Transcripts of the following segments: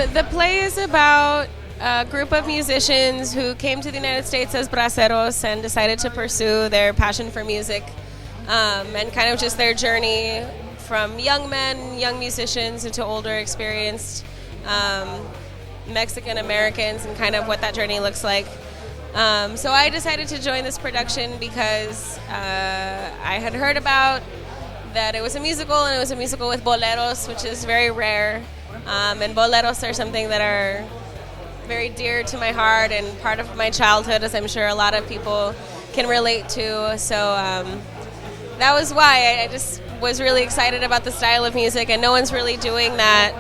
The play is about a group of musicians who came to the United States as braceros and decided to pursue their passion for music, and kind of just their journey from young men, young musicians, into older, experienced Mexican Americans, and kind of what that journey looks like. So I decided to join this production because I had heard about that it was a musical, and it was a musical with boleros, which is very rare. And boleros are something that are very dear to my heart and part of my childhood, as I'm sure a lot of people can relate to. So that was why I just was really excited about the style of music, and no one's really doing that.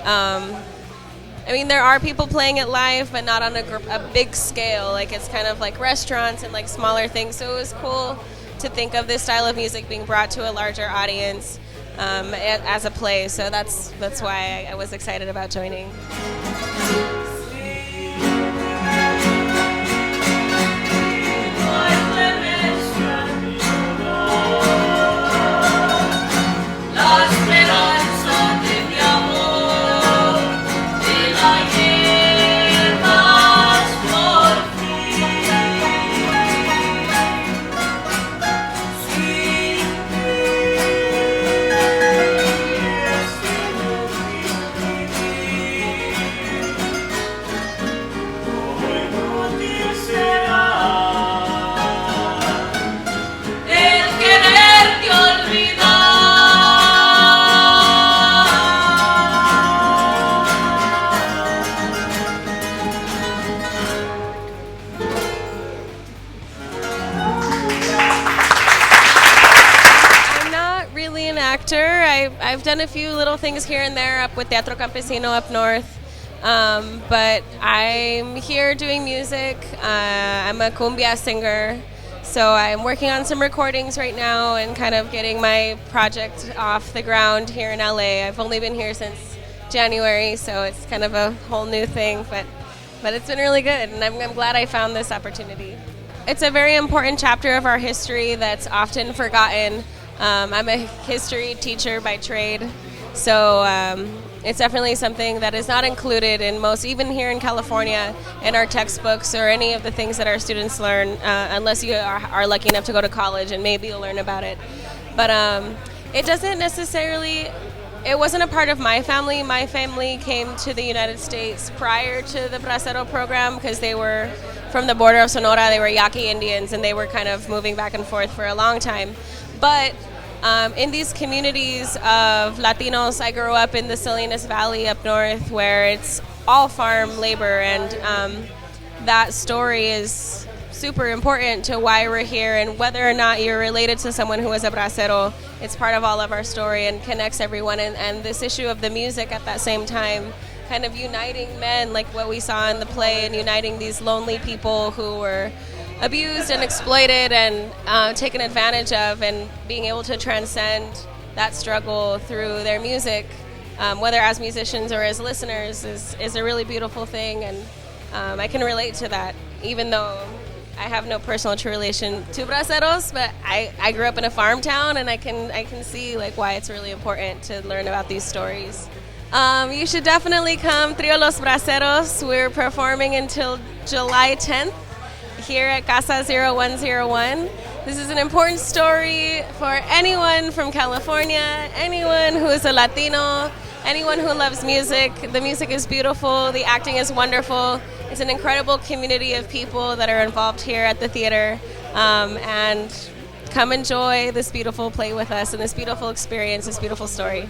I mean, there are people playing it live, but not on a big scale. Like, it's kind of like restaurants and like smaller things. So it was cool to think of this style of music being brought to a larger audience as a play. So that's why I was excited about joining. I've done a few little things here and there up with Teatro Campesino up north, but I'm here doing music. I'm a cumbia singer, so I'm working on some recordings right now and kind of getting my project off the ground here in LA. I've only been here since January, so it's kind of a whole new thing, but it's been really good, and I'm glad I found this opportunity. It's a very important chapter of our history that's often forgotten. I'm a history teacher by trade, so it's definitely something that is not included in most, even here in California, in our textbooks or any of the things that our students learn, unless you are lucky enough to go to college, and maybe you'll learn about it. But it doesn't necessarily, it wasn't a part of my family. My family came to the United States prior to the Bracero program because they were from the border of Sonora. They were Yaqui Indians, and they were kind of moving back and forth for a long time. But in these communities of Latinos, I grew up in the Salinas Valley up north, where it's all farm labor, and that story is super important to why we're here, and whether or not you're related to someone who is a bracero, it's part of all of our story and connects everyone. And this issue of the music at that same time, kind of uniting men like what we saw in the play, and uniting these lonely people who were abused and exploited and taken advantage of, and being able to transcend that struggle through their music, whether as musicians or as listeners, is a really beautiful thing. And I can relate to that, even though I have no personal relation to braceros, but I grew up in a farm town, and I can see like why it's really important to learn about these stories. You should definitely come. Trio Los Braceros. We're performing until July 10th. Here at CASA 0101. This is an important story for anyone from California, anyone who is a Latino, anyone who loves music. The music is beautiful, the acting is wonderful. It's an incredible community of people that are involved here at the theater, and come enjoy this beautiful play with us and this beautiful experience, this beautiful story.